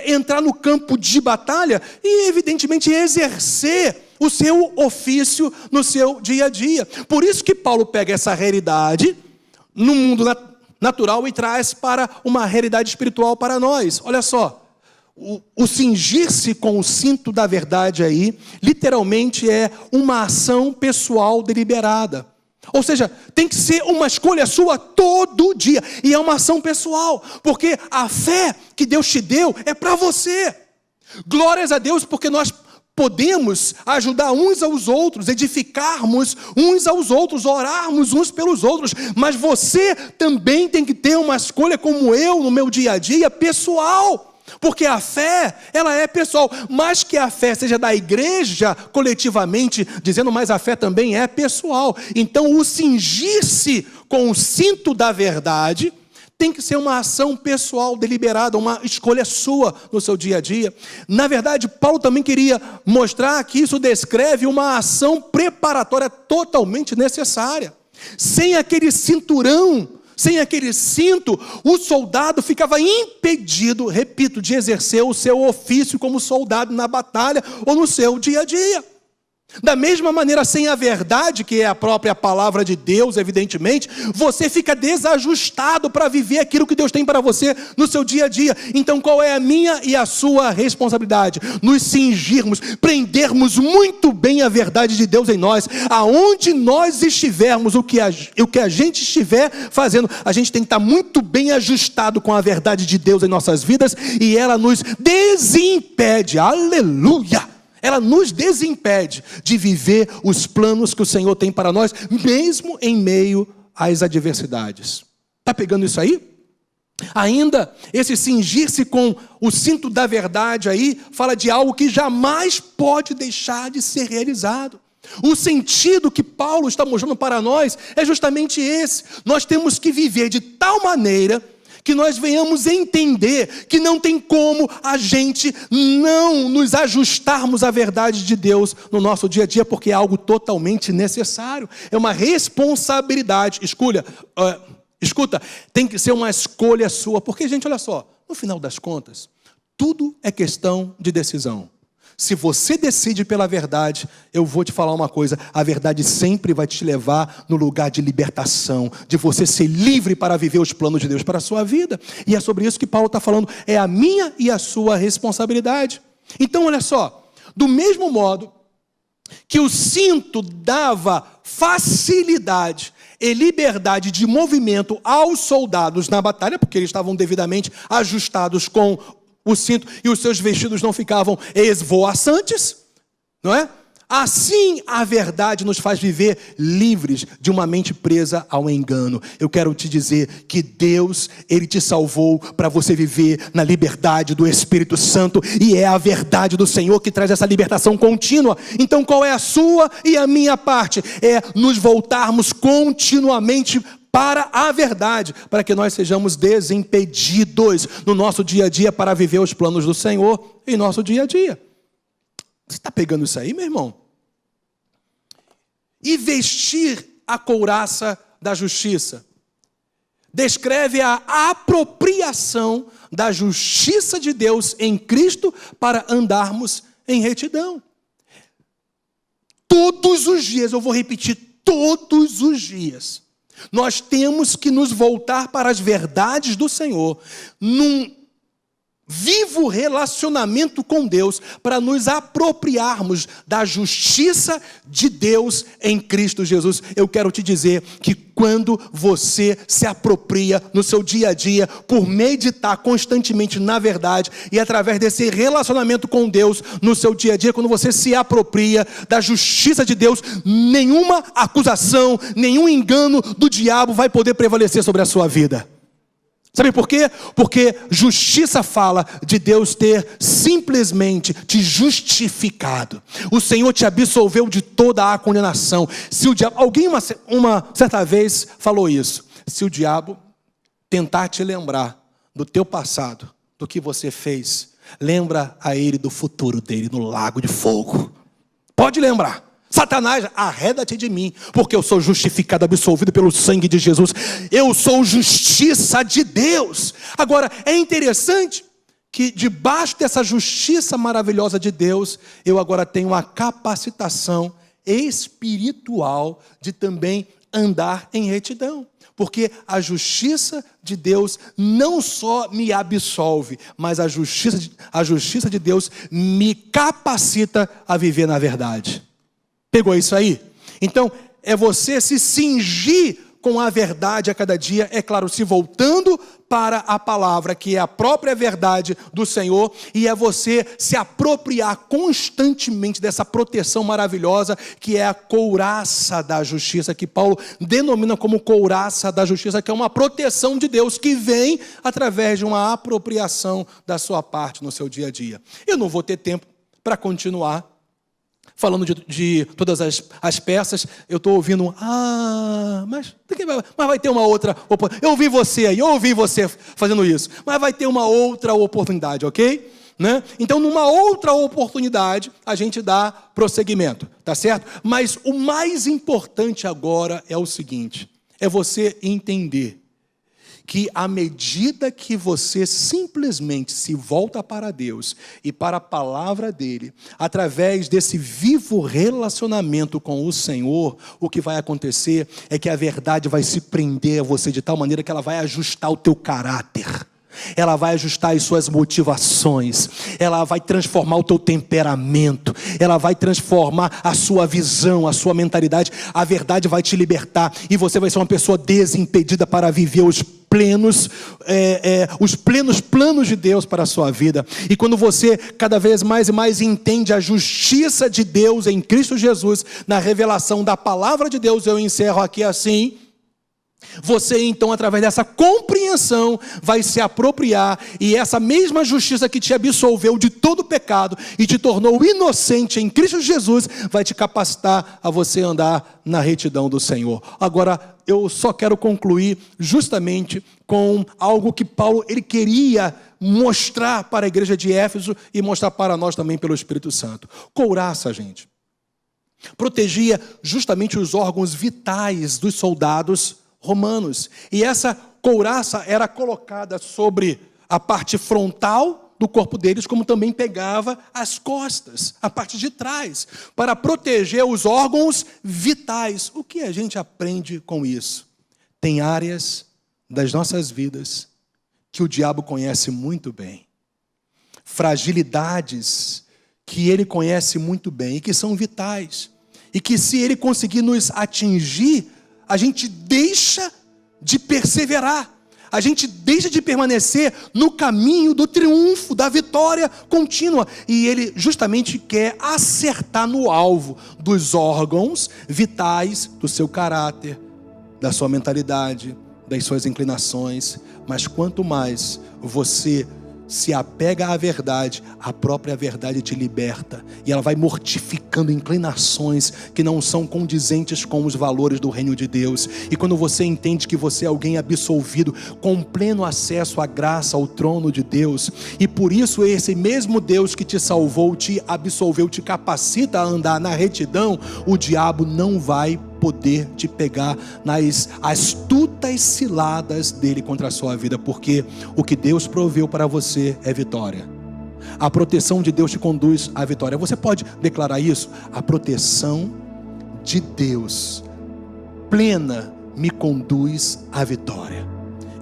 entrar no campo de batalha e evidentemente exercer o seu ofício no seu dia a dia. Por isso que Paulo pega essa realidade no mundo natural e traz para uma realidade espiritual para nós. Olha só, o cingir-se com o cinto da verdade aí, literalmente é uma ação pessoal deliberada. Ou seja, tem que ser uma escolha sua todo dia. E é uma ação pessoal, porque a fé que Deus te deu é para você. Glórias a Deus, porque nós podemos ajudar uns aos outros, edificarmos uns aos outros, orarmos uns pelos outros. Mas você também tem que ter uma escolha, como eu, no meu dia a dia, pessoal. Porque a fé, ela é pessoal, mas que a fé seja da igreja coletivamente, dizendo, mas a fé também é pessoal. Então o cingir-se com o cinto da verdade Tem que ser uma ação pessoal, deliberada, uma escolha sua no seu dia a dia. Na verdade, Paulo também queria mostrar que isso descreve uma ação preparatória totalmente necessária. Sem aquele cinturão, sem aquele cinto, o soldado ficava impedido, repito, de exercer o seu ofício como soldado na batalha ou no seu dia a dia. Da mesma maneira, sem a verdade, que é a própria palavra de Deus, evidentemente, você fica desajustado para viver aquilo que Deus tem para você no seu dia a dia. Então, qual é a minha e a sua responsabilidade? Nos cingirmos, prendermos muito bem a verdade de Deus em nós. Aonde nós estivermos, o que a gente estiver fazendo, a gente tem que estar muito bem ajustado com a verdade de Deus em nossas vidas, e ela nos desimpede, aleluia! Ela nos desimpede de viver os planos que o Senhor tem para nós, mesmo em meio às adversidades. Está pegando isso aí? Ainda, esse cingir-se com o cinto da verdade aí, fala de algo que jamais pode deixar de ser realizado. O sentido que Paulo está mostrando para nós é justamente esse. Nós temos que viver de tal maneira que nós venhamos entender que não tem como a gente não nos ajustarmos à verdade de Deus no nosso dia a dia, porque é algo totalmente necessário, é uma responsabilidade. Escuta, tem que ser uma escolha sua, porque, gente, olha só, no final das contas, tudo é questão de decisão. Se você decide pela verdade, eu vou te falar uma coisa, a verdade sempre vai te levar no lugar de libertação, de você ser livre para viver os planos de Deus para a sua vida. E é sobre isso que Paulo está falando, é a minha e a sua responsabilidade. Então, olha só, do mesmo modo que o cinto dava facilidade e liberdade de movimento aos soldados na batalha, porque eles estavam devidamente ajustados com o cinto e os seus vestidos não ficavam esvoaçantes, não é? Assim a verdade nos faz viver livres de uma mente presa ao engano. Eu quero te dizer que Deus, Ele te salvou para você viver na liberdade do Espírito Santo, e é a verdade do Senhor que traz essa libertação contínua. Então, qual é a sua e a minha parte? É nos voltarmos continuamente para a verdade, para que nós sejamos desimpedidos no nosso dia a dia para viver os planos do Senhor em nosso dia a dia. Você está pegando isso aí, meu irmão? E vestir a couraça da justiça descreve a apropriação da justiça de Deus em Cristo para andarmos em retidão. Todos os dias, eu vou repetir, todos os dias, nós temos que nos voltar para as verdades do Senhor, num vivo relacionamento com Deus, para nos apropriarmos da justiça de Deus em Cristo Jesus. Eu quero te dizer que quando você se apropria no seu dia a dia, por meditar constantemente na verdade, e através desse relacionamento com Deus no seu dia a dia, quando você se apropria da justiça de Deus, nenhuma acusação, nenhum engano do diabo vai poder prevalecer sobre a sua vida. Sabe por quê? Porque justiça fala de Deus ter simplesmente te justificado. O Senhor te absolveu de toda a condenação. Se o diabo, alguém uma certa vez falou isso. Se o diabo tentar te lembrar do teu passado, do que você fez, lembra a ele do futuro dele no lago de fogo. Pode lembrar. Satanás, arreda-te de mim, porque eu sou justificado, absolvido pelo sangue de Jesus. Eu sou justiça de Deus. Agora, é interessante que debaixo dessa justiça maravilhosa de Deus, eu agora tenho a capacitação espiritual de também andar em retidão. Porque a justiça de Deus não só me absolve, mas a justiça de Deus me capacita a viver na verdade. Pegou isso aí? Então, é você se cingir com a verdade a cada dia, é claro, se voltando para a palavra, que é a própria verdade do Senhor, e é você se apropriar constantemente dessa proteção maravilhosa, que é a couraça da justiça, que Paulo denomina como couraça da justiça, que é uma proteção de Deus, que vem através de uma apropriação da sua parte no seu dia a dia. Eu não vou ter tempo para continuar falando de todas as peças, eu estou ouvindo, mas vai ter uma outra oportunidade. Eu ouvi você aí, eu ouvi você fazendo isso, mas vai ter uma outra oportunidade, ok? Né? Então, numa outra oportunidade, a gente dá prosseguimento, tá certo? Mas o mais importante agora é o seguinte, é você entender que à medida que você simplesmente se volta para Deus e para a palavra dele, através desse vivo relacionamento com o Senhor, o que vai acontecer é que a verdade vai se prender a você de tal maneira que ela vai ajustar o teu caráter. Ela vai ajustar as suas motivações, ela vai transformar o teu temperamento, ela vai transformar a sua visão, a sua mentalidade. A verdade vai te libertar e você vai ser uma pessoa desimpedida para viver os plenos planos de Deus para a sua vida. E quando você cada vez mais e mais entende a justiça de Deus em Cristo Jesus, na revelação da palavra de Deus, eu encerro aqui assim. Você então, através dessa compreensão, vai se apropriar, e essa mesma justiça que te absolveu de todo pecado e te tornou inocente em Cristo Jesus, vai te capacitar a você andar na retidão do Senhor. Agora, eu só quero concluir justamente com algo que Paulo ele queria mostrar para a igreja de Éfeso e mostrar para nós também pelo Espírito Santo. Couraça, gente, protegia justamente os órgãos vitais dos soldados romanos. E essa couraça era colocada sobre a parte frontal do corpo deles, como também pegava as costas, a parte de trás, para proteger os órgãos vitais. O que a gente aprende com isso? Tem áreas das nossas vidas que o diabo conhece muito bem. Fragilidades que ele conhece muito bem e que são vitais. E que se ele conseguir nos atingir, a gente deixa de perseverar, a gente deixa de permanecer no caminho do triunfo, da vitória contínua. E ele justamente quer acertar no alvo dos órgãos vitais do seu caráter, da sua mentalidade, das suas inclinações. Mas quanto mais você se apega à verdade, a própria verdade te liberta. E ela vai mortificando inclinações que não são condizentes com os valores do reino de Deus. E quando você entende que você é alguém absolvido, com pleno acesso à graça, ao trono de Deus, e por isso esse mesmo Deus que te salvou, te absolveu, te capacita a andar na retidão, o diabo não vai poder te pegar nas astutas ciladas dele contra a sua vida, porque o que Deus proveu para você é vitória. A proteção de Deus te conduz à vitória. Você pode declarar isso? A proteção de Deus plena me conduz à vitória.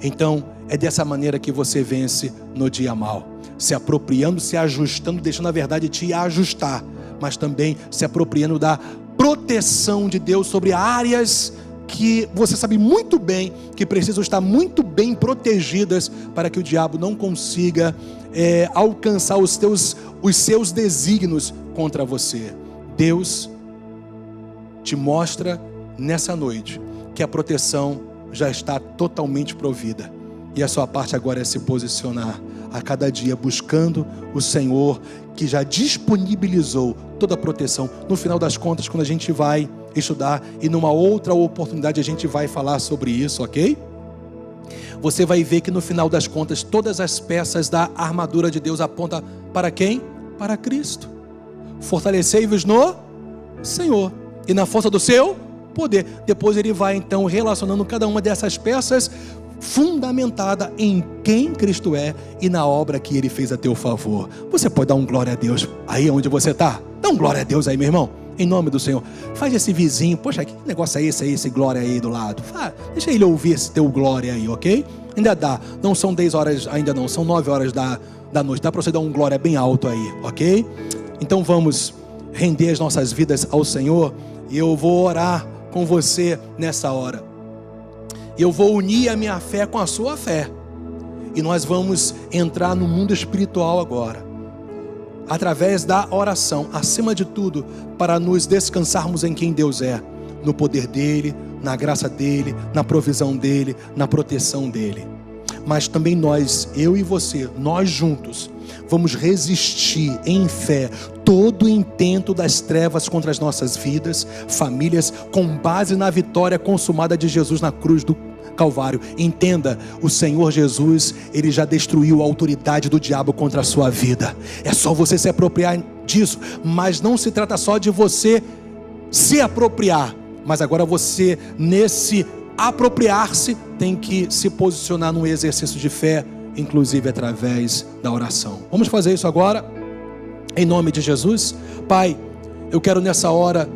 Então é dessa maneira que você vence no dia mau, se apropriando, se ajustando, deixando a verdade te ajustar, mas também se apropriando da proteção de Deus sobre áreas que você sabe muito bem que precisam estar muito bem protegidas para que o diabo não consiga alcançar os seus desígnios contra você. Deus te mostra nessa noite que a proteção já está totalmente provida, e a sua parte agora é se posicionar a cada dia buscando o Senhor, que já disponibilizou toda a proteção. No final das contas, quando a gente vai estudar, e numa outra oportunidade a gente vai falar sobre isso, ok? Você vai ver que no final das contas, todas as peças da armadura de Deus apontam para quem? Para Cristo. Fortalecei-vos no Senhor e na força do seu poder. Depois ele vai então relacionando cada uma dessas peças, fundamentada em quem Cristo é e na obra que Ele fez a teu favor. Você pode dar um glória a Deus aí onde você está? Dá um glória a Deus aí, meu irmão, em nome do Senhor. Faz esse vizinho, poxa, que negócio é esse aí, esse glória aí do lado? Deixa ele ouvir esse teu glória aí, ok? Ainda dá, não são 10 horas ainda não, são 9 horas da noite, dá para você dar um glória bem alto aí, ok? Então vamos render as nossas vidas ao Senhor, e eu vou orar com você nessa hora. Eu vou unir a minha fé com a sua fé, e nós vamos entrar no mundo espiritual agora, através da oração, acima de tudo, para nos descansarmos em quem Deus é, no poder dEle, na graça dEle, na provisão dEle, na proteção dEle. Mas também nós, eu e você, nós juntos, vamos resistir em fé todo o intento das trevas contra as nossas vidas, famílias, com base na vitória consumada de Jesus na cruz do Calvário. Entenda, o Senhor Jesus, Ele já destruiu a autoridade do diabo contra a sua vida. É só você se apropriar disso, mas não se trata só de você se apropriar, mas agora você, nesse apropriar-se, tem que se posicionar num exercício de fé, inclusive através da oração. Vamos fazer isso agora, em nome de Jesus. Pai, eu quero nessa hora,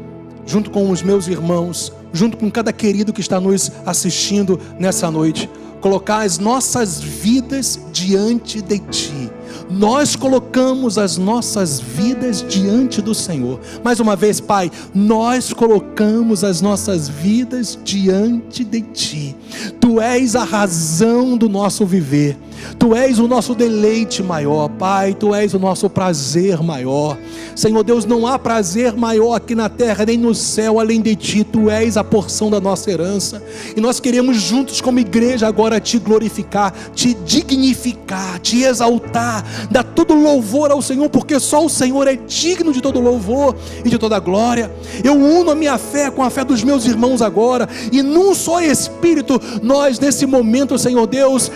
junto com os meus irmãos, junto com cada querido que está nos assistindo nessa noite, colocar as nossas vidas diante de Ti. Nós colocamos as nossas vidas diante do Senhor. Mais uma vez, Pai, nós colocamos as nossas vidas diante de Ti. Tu és a razão do nosso viver. Tu és o nosso deleite maior, Pai. Tu és o nosso prazer maior. Senhor Deus, não há prazer maior aqui na terra nem no céu além de Ti. Tu és a porção da nossa herança. E nós queremos juntos como igreja agora Te glorificar, Te dignificar, Te exaltar, dar todo louvor ao Senhor, porque só o Senhor é digno de todo louvor e de toda glória. Eu uno a minha fé com a fé dos meus irmãos agora, e num só Espírito, nós nesse momento, Senhor Deus,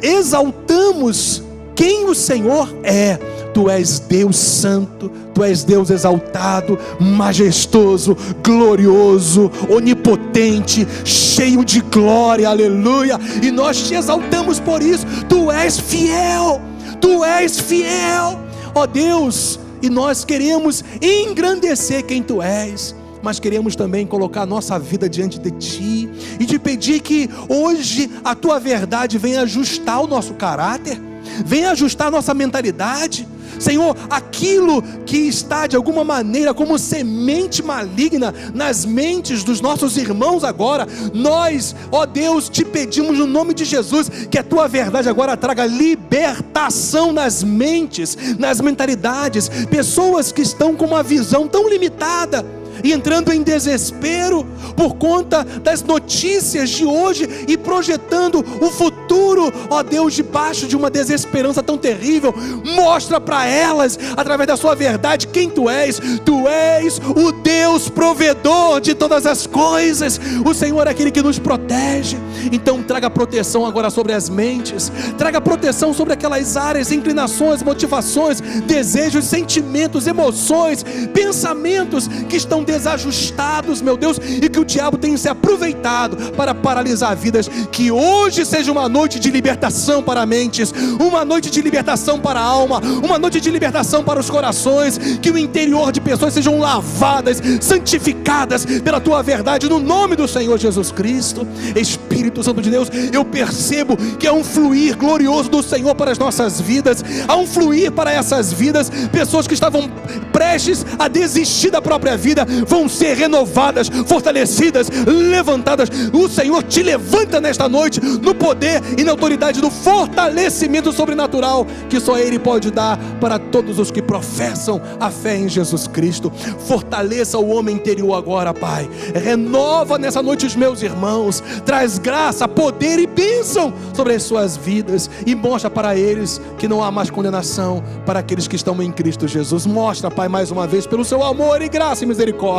exaltamos quem o Senhor é. Tu és Deus santo, Tu és Deus exaltado, majestoso, glorioso, onipotente, cheio de glória, aleluia. E nós Te exaltamos por isso. Tu és fiel, Tu és fiel, ó Deus. E nós queremos engrandecer quem Tu és, mas queremos também colocar a nossa vida diante de Ti e Te pedir que hoje a Tua verdade venha ajustar o nosso caráter, venha ajustar a nossa mentalidade. Senhor, aquilo que está de alguma maneira como semente maligna nas mentes dos nossos irmãos agora, nós, ó Deus, Te pedimos no nome de Jesus, que a Tua verdade agora traga libertação nas mentes, nas mentalidades. Pessoas que estão com uma visão tão limitada e entrando em desespero por conta das notícias de hoje e projetando o futuro, ó Deus, debaixo de uma desesperança tão terrível. Mostra para elas, através da Sua verdade, quem Tu és. Tu és o Deus provedor de todas as coisas. O Senhor é aquele que nos protege. Então traga proteção agora sobre as mentes, traga proteção sobre aquelas áreas, inclinações, motivações, desejos, sentimentos, emoções, pensamentos que estão desajustados, meu Deus, e que o diabo tem se aproveitado para paralisar vidas. Que hoje seja uma noite de libertação para mentes, uma noite de libertação para a alma, uma noite de libertação para os corações. Que o interior de pessoas sejam lavadas, santificadas pela Tua verdade, no nome do Senhor Jesus Cristo. Espírito Santo de Deus, eu percebo que há um fluir glorioso do Senhor para as nossas vidas. Há um fluir para essas vidas. Pessoas que estavam prestes a desistir da própria vida vão ser renovadas, fortalecidas, levantadas. O Senhor te levanta nesta noite no poder e na autoridade do fortalecimento sobrenatural que só Ele pode dar para todos os que professam a fé em Jesus Cristo. Fortaleça o homem interior agora, Pai. Renova nessa noite os meus irmãos. Traz graça, poder e bênção sobre as suas vidas e mostra para eles que não há mais condenação para aqueles que estão em Cristo Jesus. Mostra, Pai, mais uma vez, pelo Seu amor e graça e misericórdia.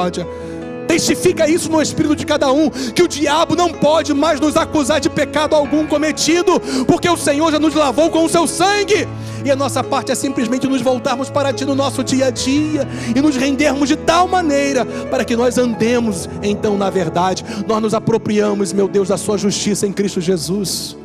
Testifica isso no espírito de cada um, que o diabo não pode mais nos acusar de pecado algum cometido, porque o Senhor já nos lavou com o Seu sangue. E a nossa parte é simplesmente nos voltarmos para Ti no nosso dia a dia e nos rendermos de tal maneira para que nós andemos então na verdade. Nós nos apropriamos, meu Deus, da Sua justiça em Cristo Jesus,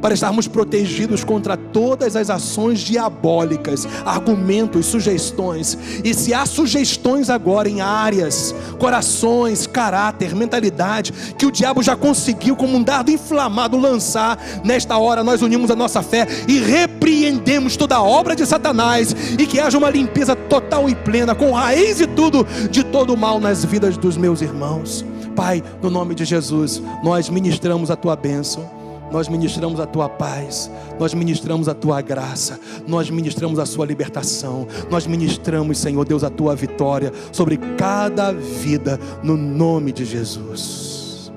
para estarmos protegidos contra todas as ações diabólicas, argumentos, sugestões. E se há sugestões agora em áreas, corações, caráter, mentalidade, que o diabo já conseguiu como um dardo inflamado lançar, nesta hora nós unimos a nossa fé e repreendemos toda a obra de Satanás, e que haja uma limpeza total e plena, com raiz e tudo, de todo o mal nas vidas dos meus irmãos. Pai, no nome de Jesus, nós ministramos a Tua bênção, nós ministramos a Tua paz, nós ministramos a Tua graça, nós ministramos a Sua libertação, nós ministramos, Senhor Deus, a Tua vitória sobre cada vida, no nome de Jesus.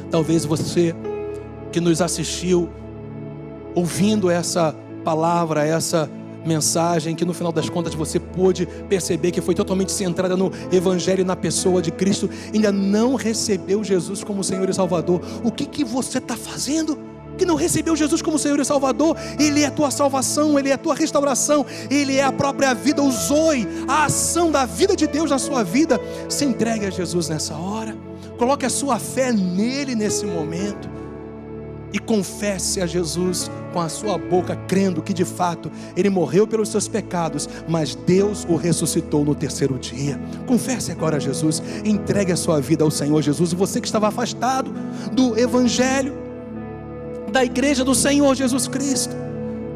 Talvez você que nos assistiu ouvindo essa palavra, essa mensagem que no final das contas você pôde perceber que foi totalmente centrada no Evangelho e na pessoa de Cristo, ainda não recebeu Jesus como Senhor e Salvador, o que você está fazendo que não recebeu Jesus como Senhor e Salvador? Ele é a tua salvação, Ele é a tua restauração, Ele é a própria vida, o Zoe, a ação da vida de Deus na sua vida. Se entregue a Jesus nessa hora, coloque a sua fé nele nesse momento e confesse a Jesus com a sua boca, crendo que de fato Ele morreu pelos seus pecados, mas Deus o ressuscitou no terceiro dia. Confesse agora a Jesus, entregue a sua vida ao Senhor Jesus. E você que estava afastado do Evangelho, da igreja do Senhor Jesus Cristo,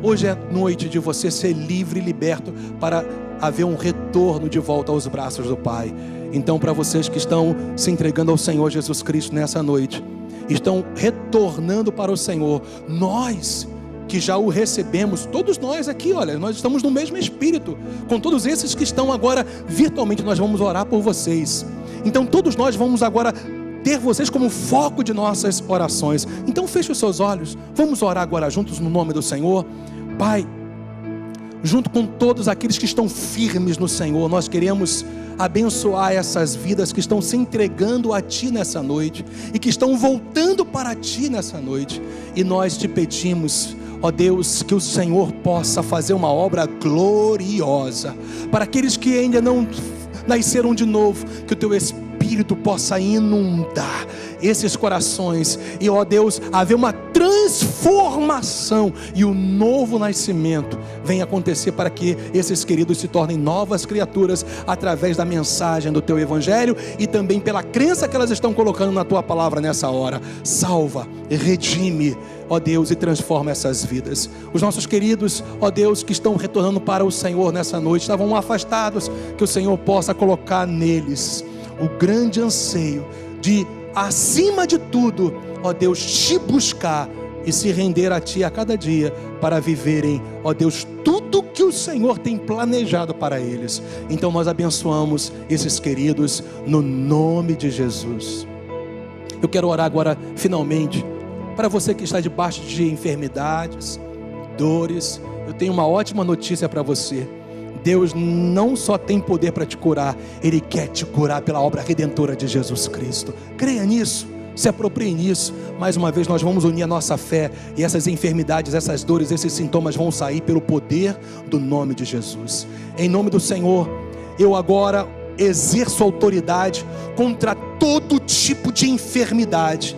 hoje é noite de você ser livre e liberto para haver um retorno de volta aos braços do Pai. Então, para vocês que estão se entregando ao Senhor Jesus Cristo nessa noite, estão retornando para o Senhor, nós que já o recebemos, todos nós aqui, olha, nós estamos no mesmo Espírito, com todos esses que estão agora virtualmente, nós vamos orar por vocês. Então todos nós vamos agora ter vocês como foco de nossas orações. Então feche os seus olhos, vamos orar agora juntos no nome do Senhor. Pai, junto com todos aqueles que estão firmes no Senhor, nós queremos abençoar essas vidas que estão se entregando a Ti nessa noite e que estão voltando para Ti nessa noite. E nós te pedimos, ó Deus, que o Senhor possa fazer uma obra gloriosa para aqueles que ainda não nasceram de novo, que o Teu Espírito possa inundar esses corações e, ó Deus, haver uma transformação e o novo nascimento venha acontecer para que esses queridos se tornem novas criaturas através da mensagem do Teu Evangelho e também pela crença que elas estão colocando na Tua palavra nessa hora. Salva, redime, ó Deus, e transforma essas vidas. Os nossos queridos, ó Deus, que estão retornando para o Senhor nessa noite, estavam afastados, que o Senhor possa colocar neles o grande anseio de, acima de tudo, ó Deus, Te buscar e se render a Ti a cada dia, para viverem, ó Deus, tudo que o Senhor tem planejado para eles. Então nós abençoamos esses queridos no nome de Jesus. Eu quero orar agora, finalmente, para você que está debaixo de enfermidades, dores. Eu tenho uma ótima notícia para você. Deus não só tem poder para te curar, Ele quer te curar pela obra redentora de Jesus Cristo. Creia nisso, se aproprie nisso. Mais uma vez nós vamos unir a nossa fé, e essas enfermidades, essas dores, esses sintomas vão sair pelo poder do nome de Jesus. Em nome do Senhor, eu agora exerço autoridade contra todo tipo de enfermidade.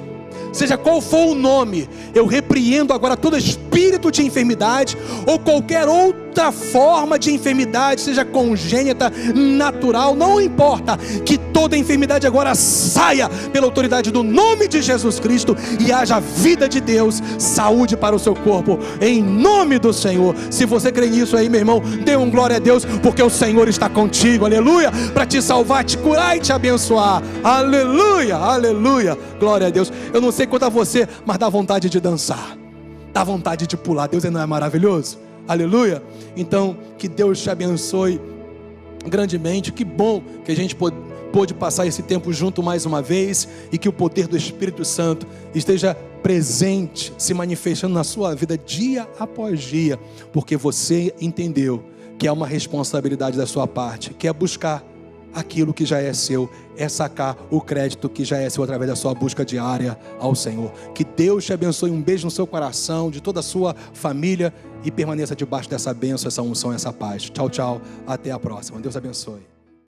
Seja qual for o nome, eu repreendo agora todo espírito de enfermidade ou qualquer outra forma de enfermidade, seja congênita, natural, não importa, que toda enfermidade agora saia pela autoridade do nome de Jesus Cristo e haja vida de Deus, saúde para o seu corpo, em nome do Senhor. Se você crê nisso aí, meu irmão, dê um glória a Deus, porque o Senhor está contigo, aleluia, para te salvar, te curar e te abençoar, aleluia, aleluia, glória a Deus. Eu não sei quanto a você, mas dá vontade de dançar, dá vontade de pular. Deus não é maravilhoso? Aleluia. Então que Deus te abençoe grandemente. Que bom que a gente pôde passar esse tempo junto mais uma vez, e que o poder do Espírito Santo esteja presente, se manifestando na sua vida dia após dia, porque você entendeu que é uma responsabilidade da sua parte, que é buscar aquilo que já é seu, é sacar o crédito que já é seu através da sua busca diária ao Senhor. Que Deus te abençoe, um beijo no seu coração, de toda a sua família, e permaneça debaixo dessa bênção, essa unção, essa paz. Tchau, tchau, até a próxima. Deus abençoe.